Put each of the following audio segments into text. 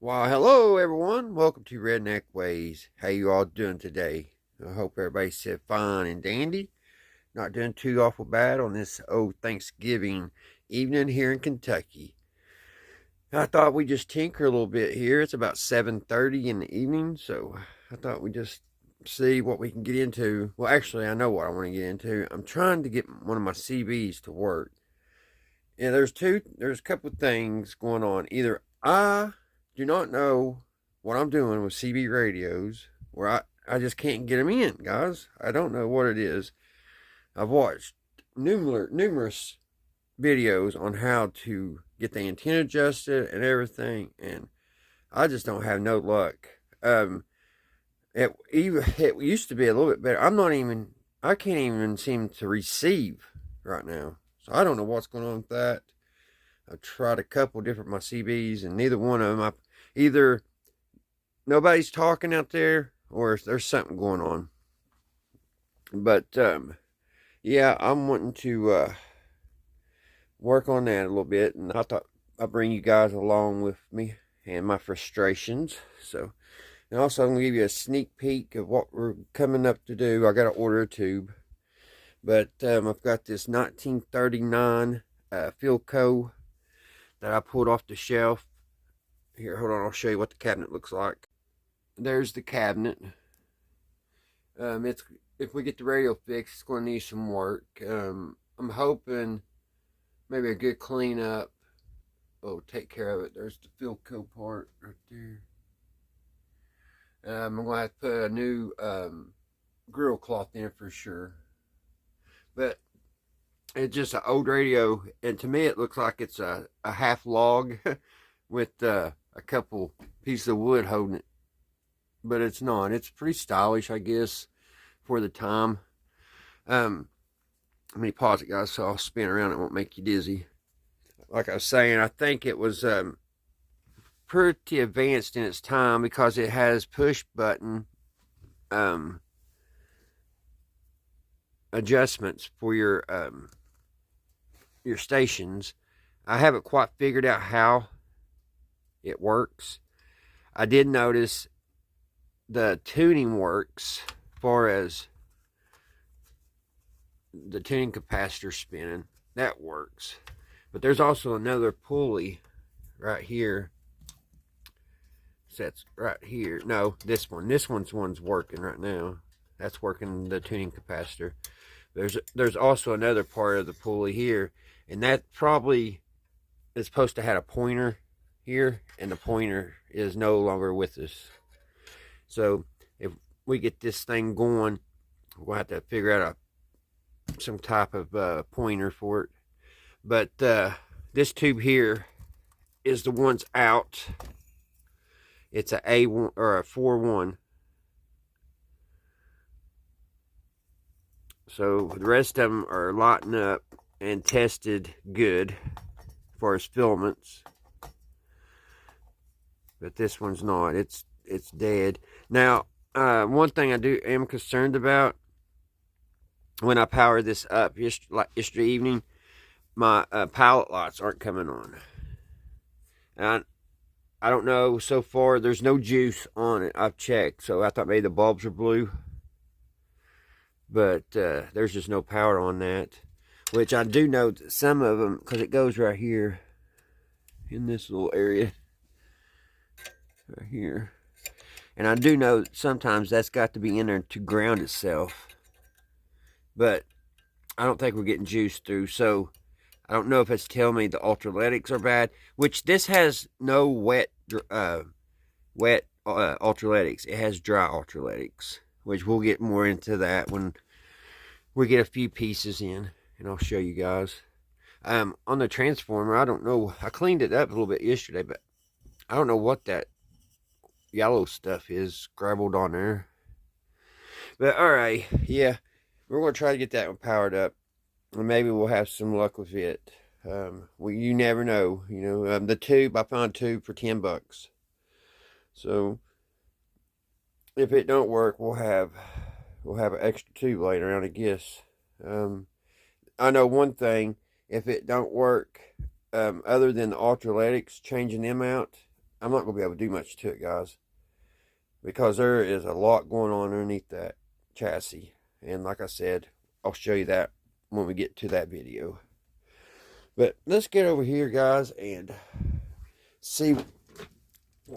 Why, hello everyone. Welcome to Redneck Ways. How you all doing today? I hope everybody's said fine and dandy. Not doing too awful bad on this old Thanksgiving evening here in Kentucky. I thought we'd just tinker a little bit here. It's about 7:30 in the evening, so I thought we'd just see what we can get into. Well, actually, I know what I want to get into. I'm trying to get one of my CBs to work. And there's a couple of things going on. Either I do not know what I'm doing with CB radios, where I just can't get them in, guys. I don't know what it is. I've watched numerous videos on how to get the antenna adjusted and everything, and I just don't have no luck. It used to be a little bit better. I can't even seem to receive right now. So I don't know what's going on with that. I've tried a couple different my CBs, and neither one of them. Either nobody's talking out there, or there's something going on. But yeah, I'm wanting to work on that a little bit, and I thought I'd bring you guys along with me and my frustrations. So, and also I'm gonna give you a sneak peek of what we're coming up to do. I got to order a tube, but I've got this 1939 Philco that I pulled off the shelf. Here, hold on, I'll show you what the cabinet looks like. There's the cabinet. It's if we get the radio fixed, it's going to need some work. I'm hoping maybe a good cleanup will take care of it. There's the Philco part right there. I'm going to have to put a new grill cloth in for sure. But it's just an old radio, and to me it looks like it's a half log with a couple pieces of wood holding it. But it's not. It's pretty stylish, I guess, for the time. Let me pause it, guys, so I'll spin around. It won't make you dizzy. Like I was saying, I think it was pretty advanced in its time because it has push button adjustments for your stations. I haven't quite figured out how it works. I did notice the tuning works as far as the tuning capacitor spinning. That works. But there's also another pulley right here. That's right here. No, this one. This one's working right now. That's working the tuning capacitor. There's also another part of the pulley here, and that probably is supposed to have a pointer here, and the pointer is no longer with us. So if we get this thing going, we'll have to figure out some type of pointer for it. But this tube here is the one's out. It's a A1 or a 4-1. So the rest of them are lighting up and tested good as far as filaments. But this one's not. It's dead. Now, one thing I am concerned about when I power this up yesterday evening, my pilot lights aren't coming on. And I don't know, so far there's no juice on it. I've checked, so I thought maybe the bulbs are blue. But there's just no power on that. Which I do know that some of them, because it goes right here in this little area. Right here. And I do know that sometimes that's got to be in there to ground itself. But I don't think we're getting juice through. So I don't know if it's telling me the ultraletics are bad. Which this has no wet ultraletics. It has dry ultraletics. Which we'll get more into that when we get a few pieces in. And I'll show you guys. On the transformer, I don't know. I cleaned it up a little bit yesterday. But I don't know what that yellow stuff is scrabbled on there. But alright, yeah, we're going to try to get that one powered up, and maybe we'll have some luck with it. You never know, you know. The tube, I found a tube for $10. So if it don't work, we'll have an extra tube later on, I guess. I know one thing: if it don't work, other than the ultraletics, changing them out, I'm not going to be able to do much to it, guys, because there is a lot going on underneath that chassis. And like I said, I'll show you that when we get to that video. But let's get over here, guys, and see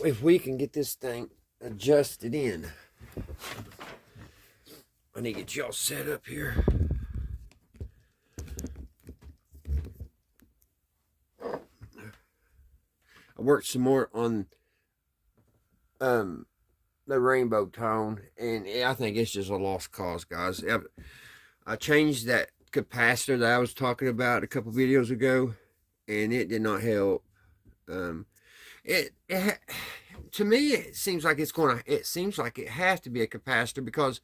if we can get this thing adjusted in. I need to get y'all set up here. I worked some more on the rainbow tone, and I think it's just a lost cause, guys. I changed that capacitor that I was talking about a couple videos ago, and it did not help. To me, it seems like it has to be a capacitor, because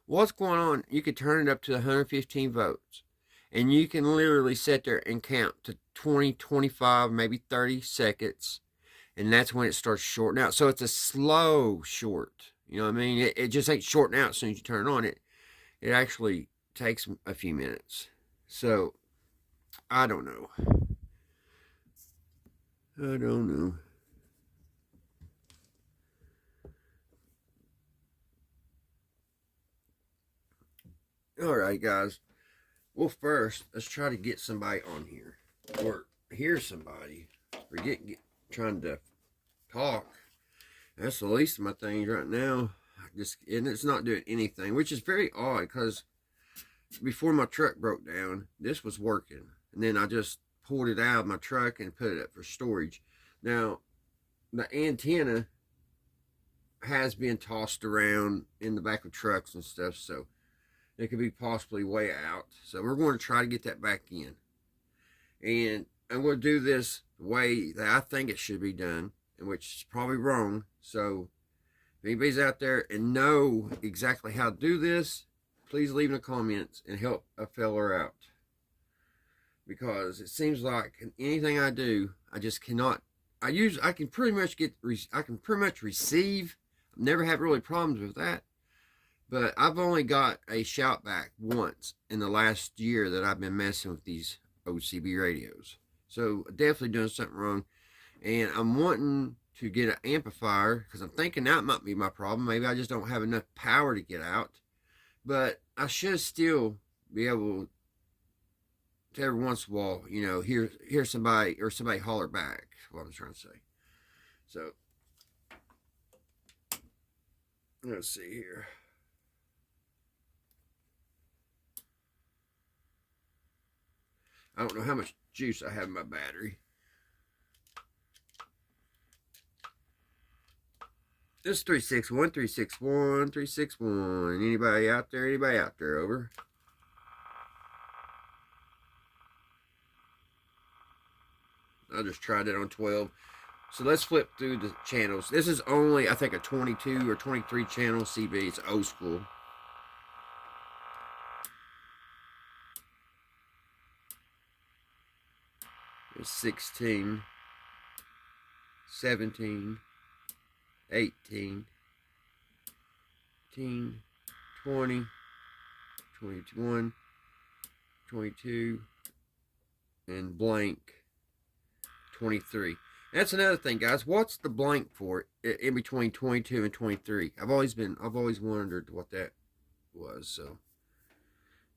what's going on, you could turn it up to 115 volts, and you can literally sit there and count to 20, 25, maybe 30 seconds, and that's when it starts shorting out. So it's a slow short. You know what I mean? It just ain't shorting out as soon as you turn it on. It actually takes a few minutes. So I don't know. All right, guys. Well, first, let's try to get somebody on here, or hear somebody, or trying to talk. That's the least of my things right now. And it's not doing anything, which is very odd, because before my truck broke down, this was working, and then I just pulled it out of my truck and put it up for storage. Now, the antenna has been tossed around in the back of trucks and stuff, so it could be possibly way out. So we're going to try to get that back in, and I'm going to do this the way that I think it should be done, and which is probably wrong. So if anybody's out there and know exactly how to do this, please leave in the comments and help a feller out, because it seems like anything I do, I just cannot. I can pretty much receive. I've never had really problems with that, but I've only got a shout back once in the last year that I've been messing with these OCB radios. So definitely doing something wrong, and I'm wanting to get an amplifier, because I'm thinking that might be my problem. Maybe I just don't have enough power to get out, but I should still be able to every once in a while, you know, hear somebody, or somebody holler back. What I'm trying to say. So let's see here. I don't know how much juice I have in my battery. This is 361, 361, 361. Anybody out there? Anybody out there? Over. I just tried it on 12. So let's flip through the channels. This is only, I think, a 22 or 23 channel CB. It's old school. It's 16, 17, 18, 19, 20, 21, 22, and blank 23. That's another thing, guys. What's the blank for in between 22 and 23? I've always wondered what that was. So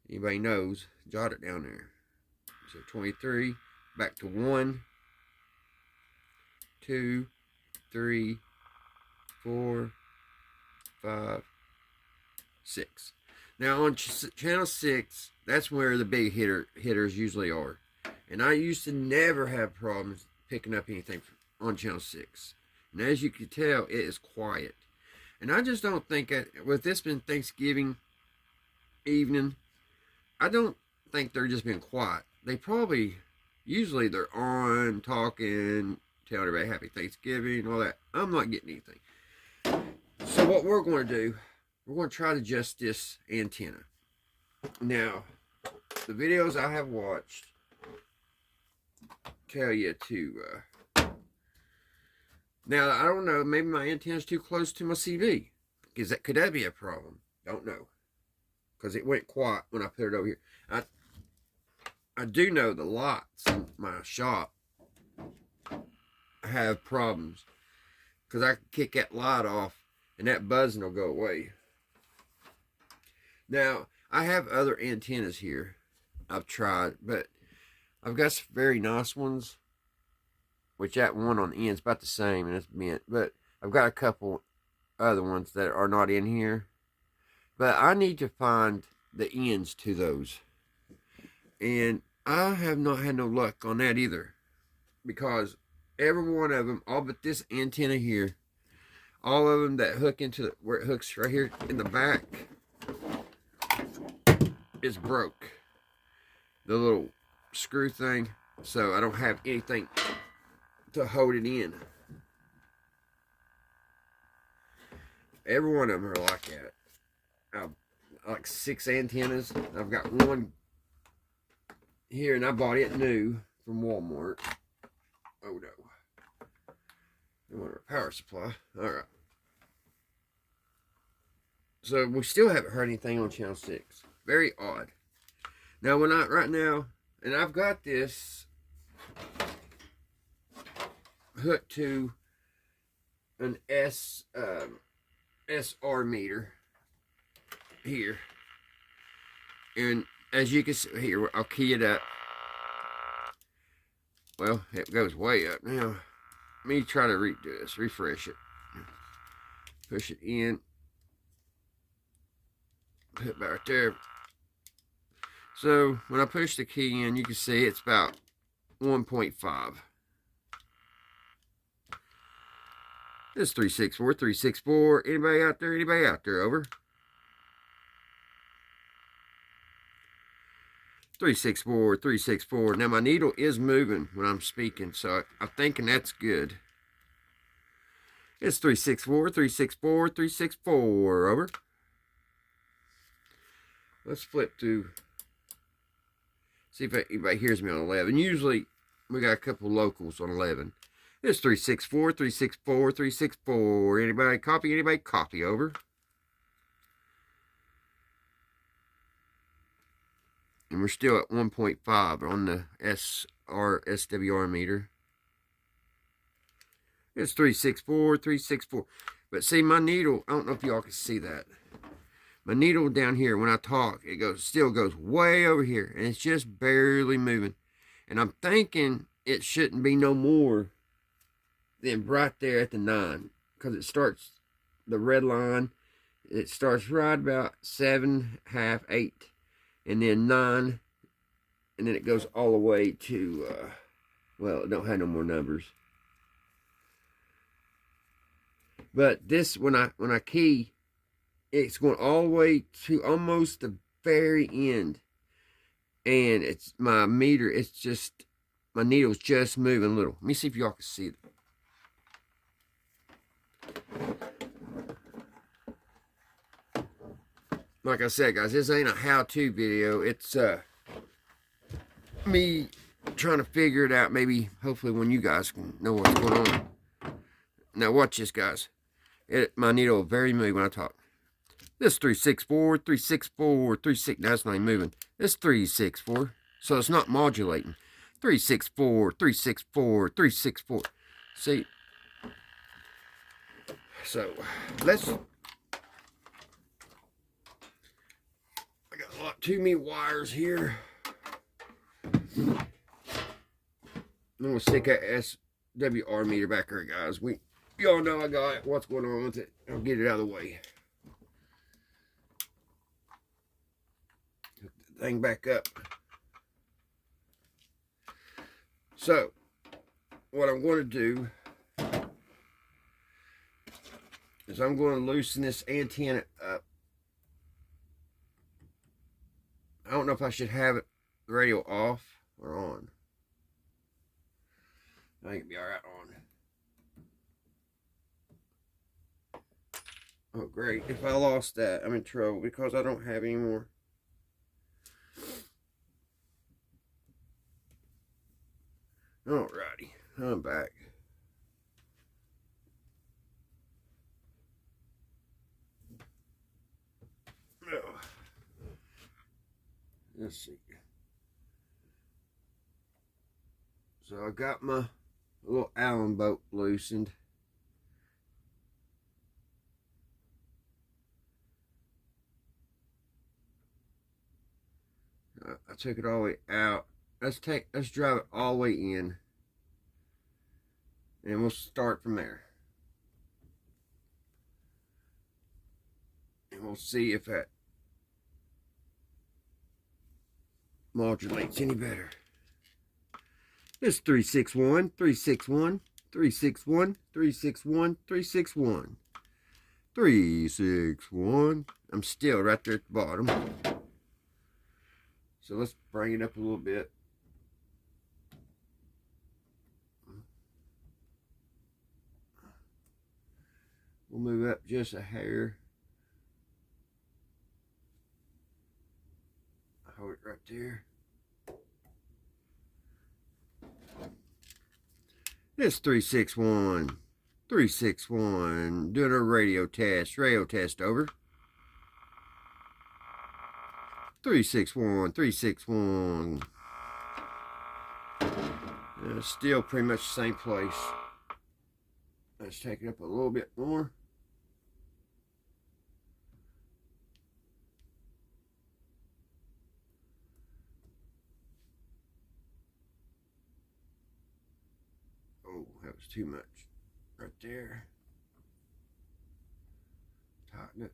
anybody knows, jot it down there. So 23, back to 1, 2, 3, 4, 5, 6. Now on channel 6, that's where the big hitters usually are. And I used to never have problems picking up anything on channel 6. And as you can tell, it is quiet. And I just don't think, with this being Thanksgiving evening, I don't think they're just being quiet. They probably, usually they're on, talking, telling everybody happy Thanksgiving, all that. I'm not getting anything. So what we're going to do, we're going to try to adjust this antenna. Now, the videos I have watched tell you to, now I don't know, maybe my antenna's too close to my CV. Could that be a problem? Don't know. Because it went quiet when I put it over here. I do know the lights in my shop have problems. because I can kick that light off and that buzzing will go away. Now, I have other antennas here I've tried, but I've got some very nice ones, which that one on the end is about the same and it's bent, but I've got a couple other ones that are not in here. But I need to find the ends to those. And I have not had no luck on that either, because every one of them, all but this antenna here, all of them that hook into where it hooks right here in the back, is broke. The little screw thing, so I don't have anything to hold it in. Every one of them are like that. Like 6 antennas. I've got one here, and I bought it new from Walmart. Oh no. I want a power supply. Alright. So we still haven't heard anything on channel 6. Very odd. Now right now, and I've got this hooked to an SR meter here, and as you can see here, I'll key it up. Well, it goes way up now. Let me try to redo this, refresh it, push it in, put it back right there. So when I push the key in, you can see it's about 1.5. This is 364, 364. Anybody out there? Anybody out there? Over. 364, 364. Now my needle is moving when I'm speaking, so I'm thinking that's good. It's 364, 364, 364. Over. Let's flip to see if anybody hears me on 11. Usually we got a couple locals on 11. It's 364, 364, 364. Anybody copy? Anybody copy? Over. And we're still at 1.5 on the SWR meter. It's 364, 364. But see, my needle, I don't know if y'all can see that. My needle down here, when I talk, it still goes way over here. And it's just barely moving. And I'm thinking it shouldn't be no more than right there at the 9. Because it starts, the red line, it starts right about 7, half, 8. And then 9. And then it goes all the way to, well, it don't have no more numbers. But this, when I key, it's going all the way to almost the very end. And it's my meter, it's just, my needle's just moving a little. Let me see if y'all can see it. Like I said, guys, this ain't a how-to video. It's me trying to figure it out. Maybe, hopefully, when you guys can know what's going on. Now, watch this, guys. My needle will very move when I talk. This 364, 364, 36. That's not even moving. This 364. So it's not modulating. 364, 364, 364. See? So, let's... I got a lot too many wires here. I'm going to stick that SWR meter back here, guys. Y'all know I got it. What's going on with it. I'll get it out of the way. Hook the thing back up. So, what I'm going to do is I'm going to loosen this antenna up. I don't know if I should have it, the radio off or on. I think it'll be alright on. Oh great, if I lost that, I'm in trouble because I don't have any more. Alrighty, I'm back. Oh. Let's see. So I got my little Allen bolt loosened. I took it all the way out. Let's drive it all the way in, and we'll start from there. And we'll see if that modulates any better. It's 361, 361, 361, 361, 361, 361. I'm still right there at the bottom. So let's bring it up a little bit. We'll move up just a hair. Hold it right there. It's 361, 361. Doing a radio test. Radio test over. 361, 361. Still pretty much the same place. Let's take it up a little bit more. Oh, that was too much. Right there. Tighten it.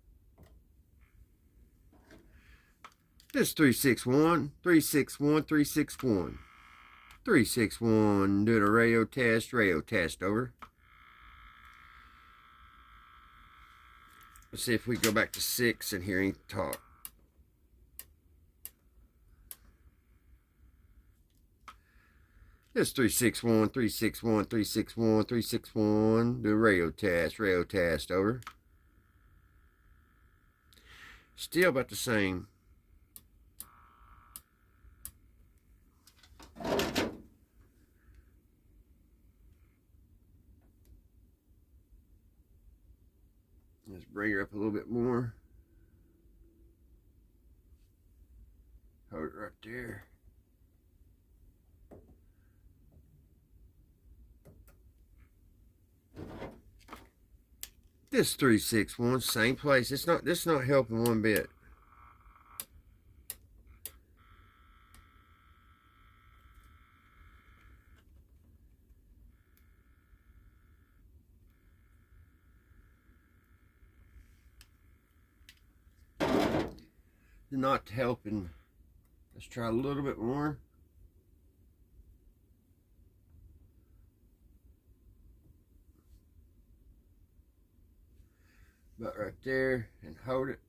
This 361, 361, 361. 361, doing a radio test over. Let's see if we go back to 6 and hear any talk. This 361, 361, 361, 361, do a radio test over. Still about the same. Let's bring her up a little bit more. Hold it right there. This 361, same place. This is not helping one bit. Not helping. Let's try a little bit more. About right there, and hold it.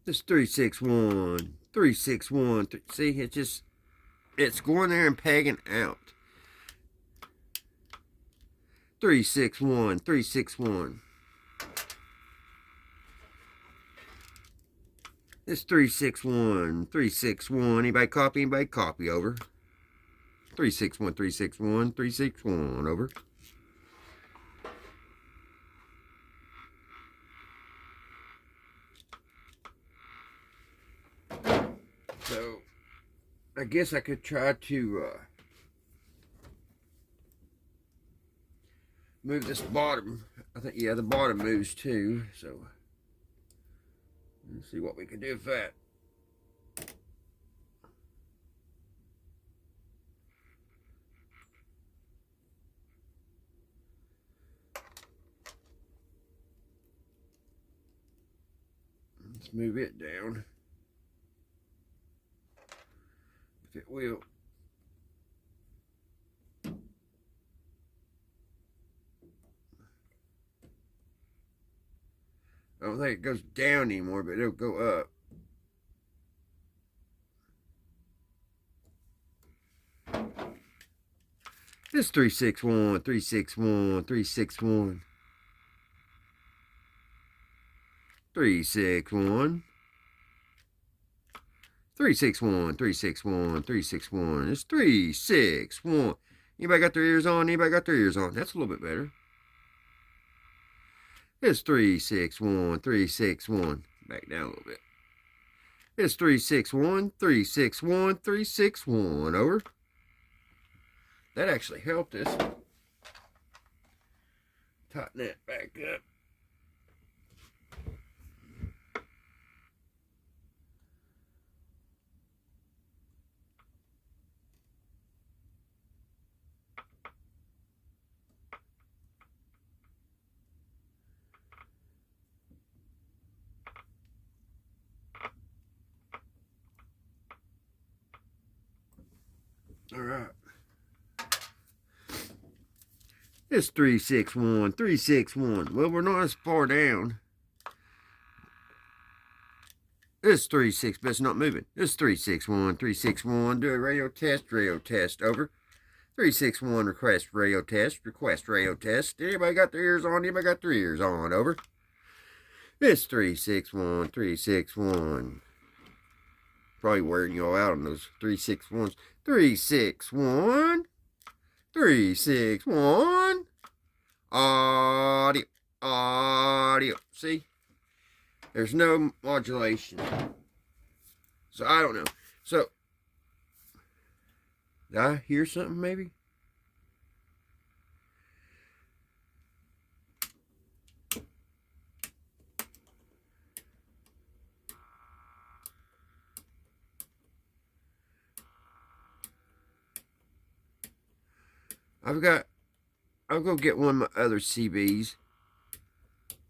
This 361, 361. See, it's going there and pegging out. 361, 361. This 361, 361. Anybody copy? Anybody copy? Over. 361, 361, 361. Over. So, I guess I could try to move this bottom. I think, yeah, the bottom moves too. So, let's see what we can do with that. Let's move it down. If it will. I don't think it goes down anymore, but it'll go up. This 361, 361, 361. 361. 361, 361, 361. It's 361. Anybody got their ears on? Anybody got their ears on? That's a little bit better. It's 361, 361. Back down a little bit. It's 361, 361, 361. Over. That actually helped us. Tighten that back up. All right. It's 361, 361. Well, we're not as far down. It's 36, but it's not moving. It's 361, 361. Do a radio test, over. 361, request radio test. Anybody got their ears on? Anybody got their ears on? Over. It's 361, 361. Probably wearing y'all out on those 361s. 361, 361. Audio, audio. See? There's no modulation. So I don't know. So, did I hear something maybe? I'll go get one of my other CBs.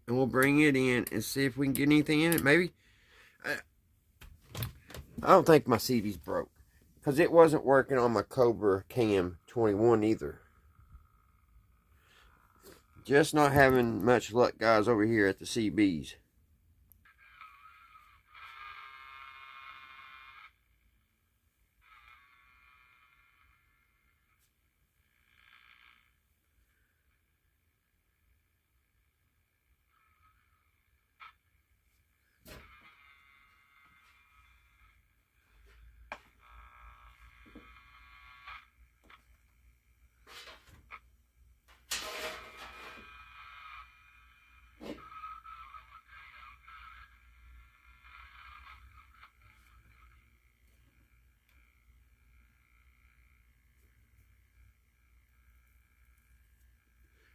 And we'll bring it in and see if we can get anything in it, maybe. I don't think my CB's broke. Because it wasn't working on my Cobra Cam 21 either. Just not having much luck, guys, over here at the CBs.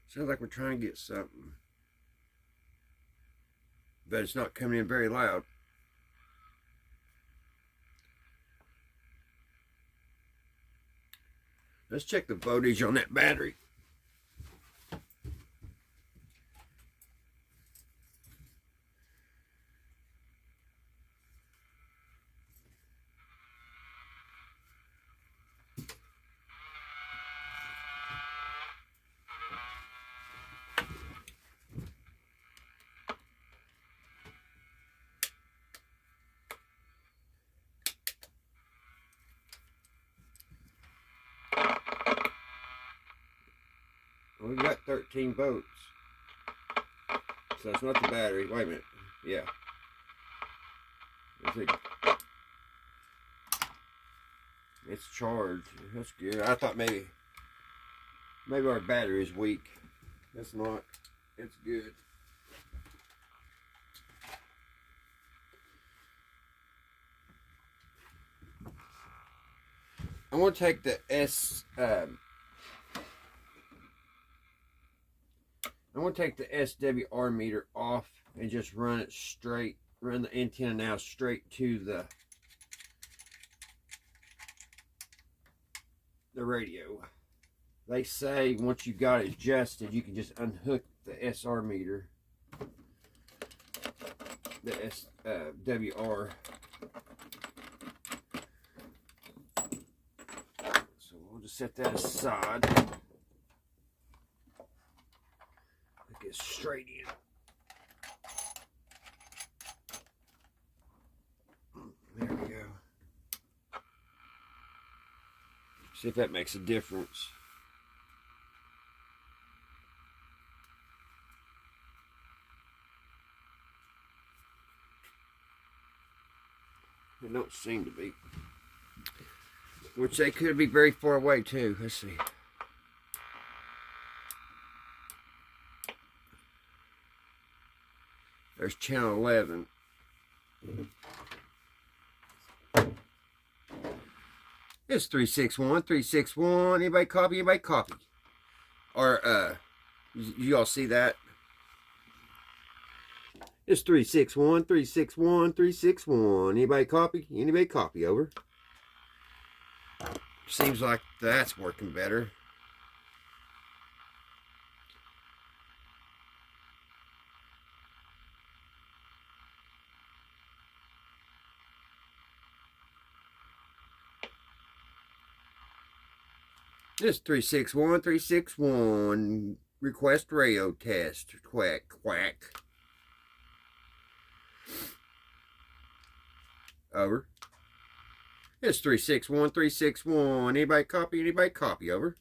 Sounds like we're trying to get something. But it's not coming in very loud. Let's check the voltage on that battery. We've got 13 volts. So it's not the battery. Wait a minute. Yeah. It's charged. That's good. I thought maybe our battery is weak. That's not. It's good. I'm going to take the I'm going to take the SWR meter off and just run it straight, run the antenna now straight to the radio. They say once you got it adjusted, you can just unhook the SR meter, the SWR. So we'll just set that aside. Get straight in. There we go. See if that makes a difference. It don't seem to be. Which they could be very far away too. Let's see. There's channel 11. It's 361, 361. Anybody copy? Anybody copy? Or, you all see that? It's 361, 361, 361. Anybody copy? Anybody copy? Over. Seems like that's working better. This 361, 361. Request radio test. Quack, quack. Over. It's 361, 361. Anybody copy? Anybody copy? Over.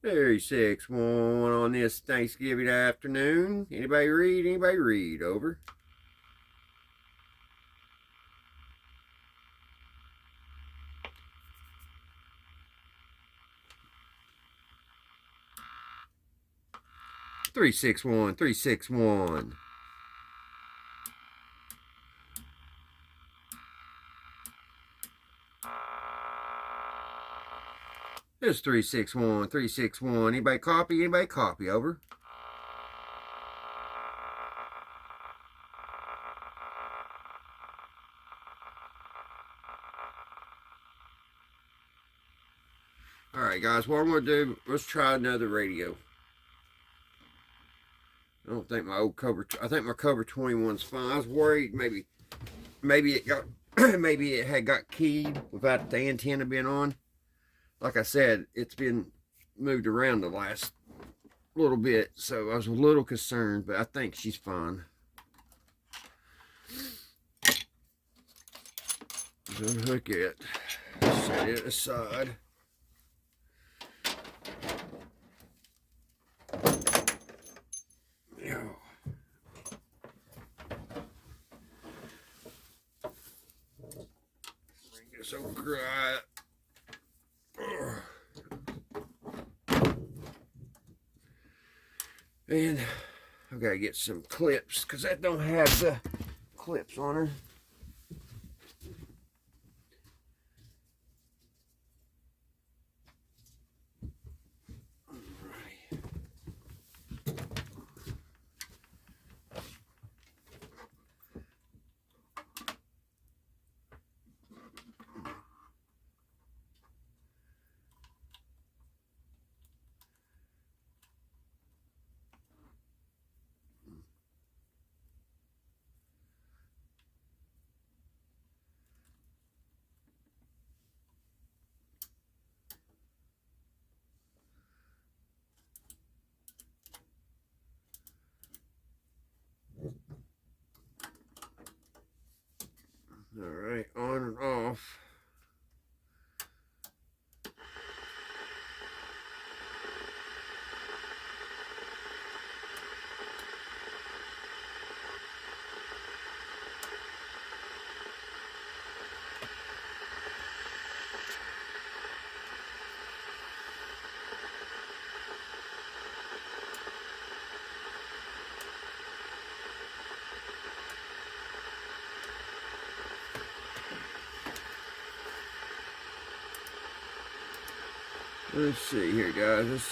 Very 6-1 on this Thanksgiving afternoon. Anybody read? Anybody read? Over. Three, 6-1, 3-6-1. It's 3-6-1, 3-6-1. Anybody copy? Anybody copy? Over. Alright guys, what I'm going to do, let's try another radio. I don't think my old cover, I think my cover 21's fine. I was worried maybe it got, maybe it had got keyed without the antenna being on. Like I said, it's been moved around the last little bit, so I was a little concerned, but I think she's fine. Unhook it, set it aside. Bring this over right. And I've got to get some clips because that don't have the clips on her. All right, on and off. Let's see here, guys.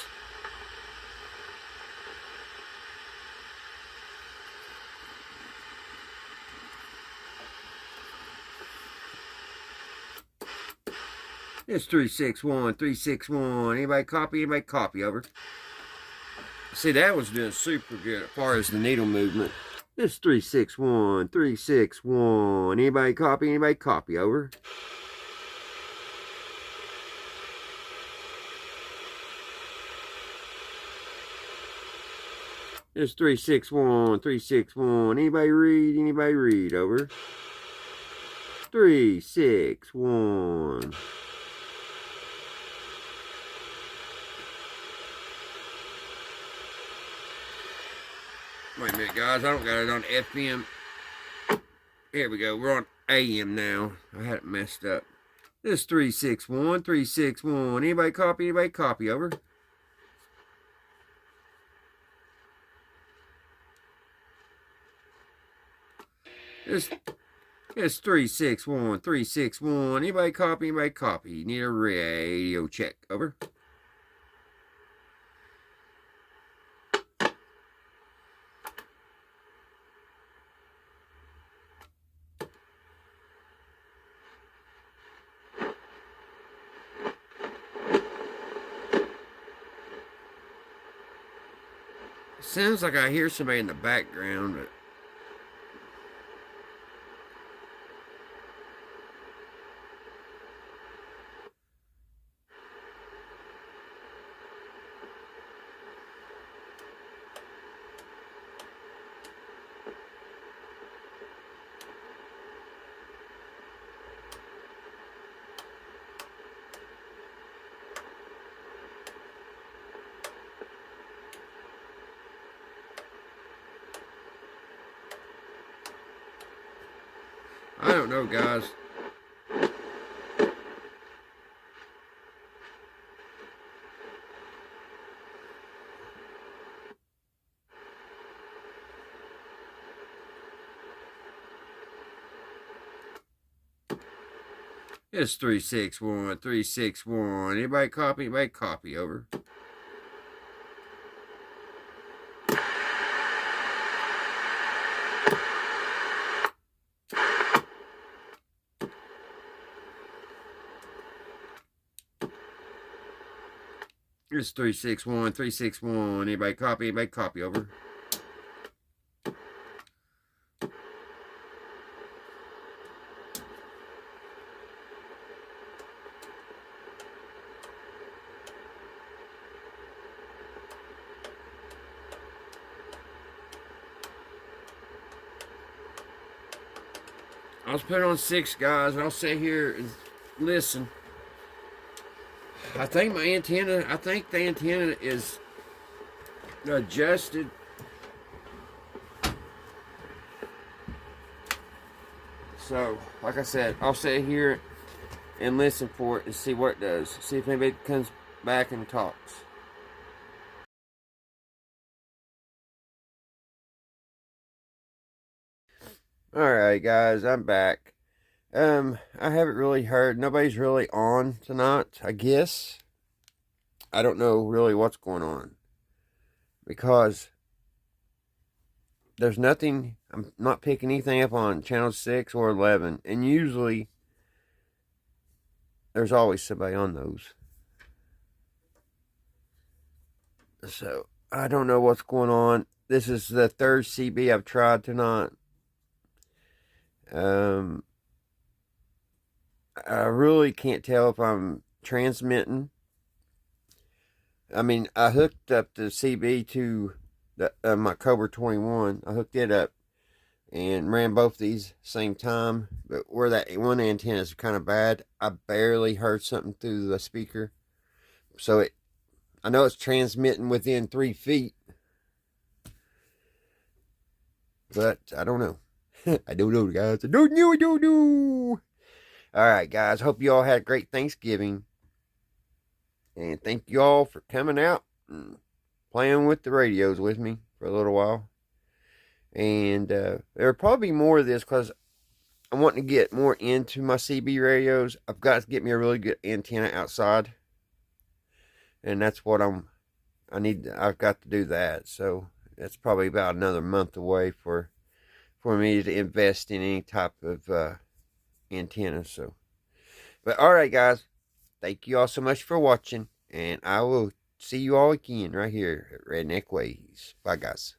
It's 3-6-1, 3-6-1. Anybody copy? Anybody copy? Over. See, that was doing super good as far as the needle movement. It's 3-6-1, 3-6-1. Anybody copy? Anybody copy? Over. It's 3-6-1, 3-6-1. Anybody read? Anybody read? Over. 3-6-1. Wait a minute, guys. I don't got it on FM. Here we go. We're on AM now. I had it messed up. This is 3-6-1, 3-6-1. Anybody copy? Anybody copy? Over. It's, it's 361, 361. Anybody copy? Anybody copy? Need a radio check. Over. Sounds like I hear somebody in the background, but I don't know, guys. It's 361, 361. Anybody copy? Anybody copy? Over. It's 361, 361. Anybody copy? Anybody copy? Over. I'll put it on 6, guys, and I'll sit here and listen. I think the antenna is adjusted. So, like I said, I'll sit here and listen for it and see what it does. See if anybody comes back and talks. Alright, guys, I'm back. I haven't really heard. Nobody's really on tonight, I guess. I don't know really what's going on. Because there's nothing. I'm not picking anything up on channel 6 or 11. And usually, there's always somebody on those. So, I don't know what's going on. This is the third CB I've tried tonight. I really can't tell if I'm transmitting. I mean, I hooked up the CB to my Cobra 21. I hooked it up and ran both these same time. But where that one antenna is kind of bad, I barely heard something through the speaker. So I know it's transmitting within 3 feet. But I don't know. I don't know, guys. I don't know. Alright, guys. Hope you all had a great Thanksgiving. And thank you all for coming out and playing with the radios with me for a little while. And there'll probably be more of this because I'm wanting to get more into my CB radios. I've got to get me a really good antenna outside. And that's what I've got to do that. So that's probably about another month away for me to invest in any type of antenna. So, but all right, guys, thank you all so much for watching, and I will see you all again right here at Redneck Ways. Bye, guys.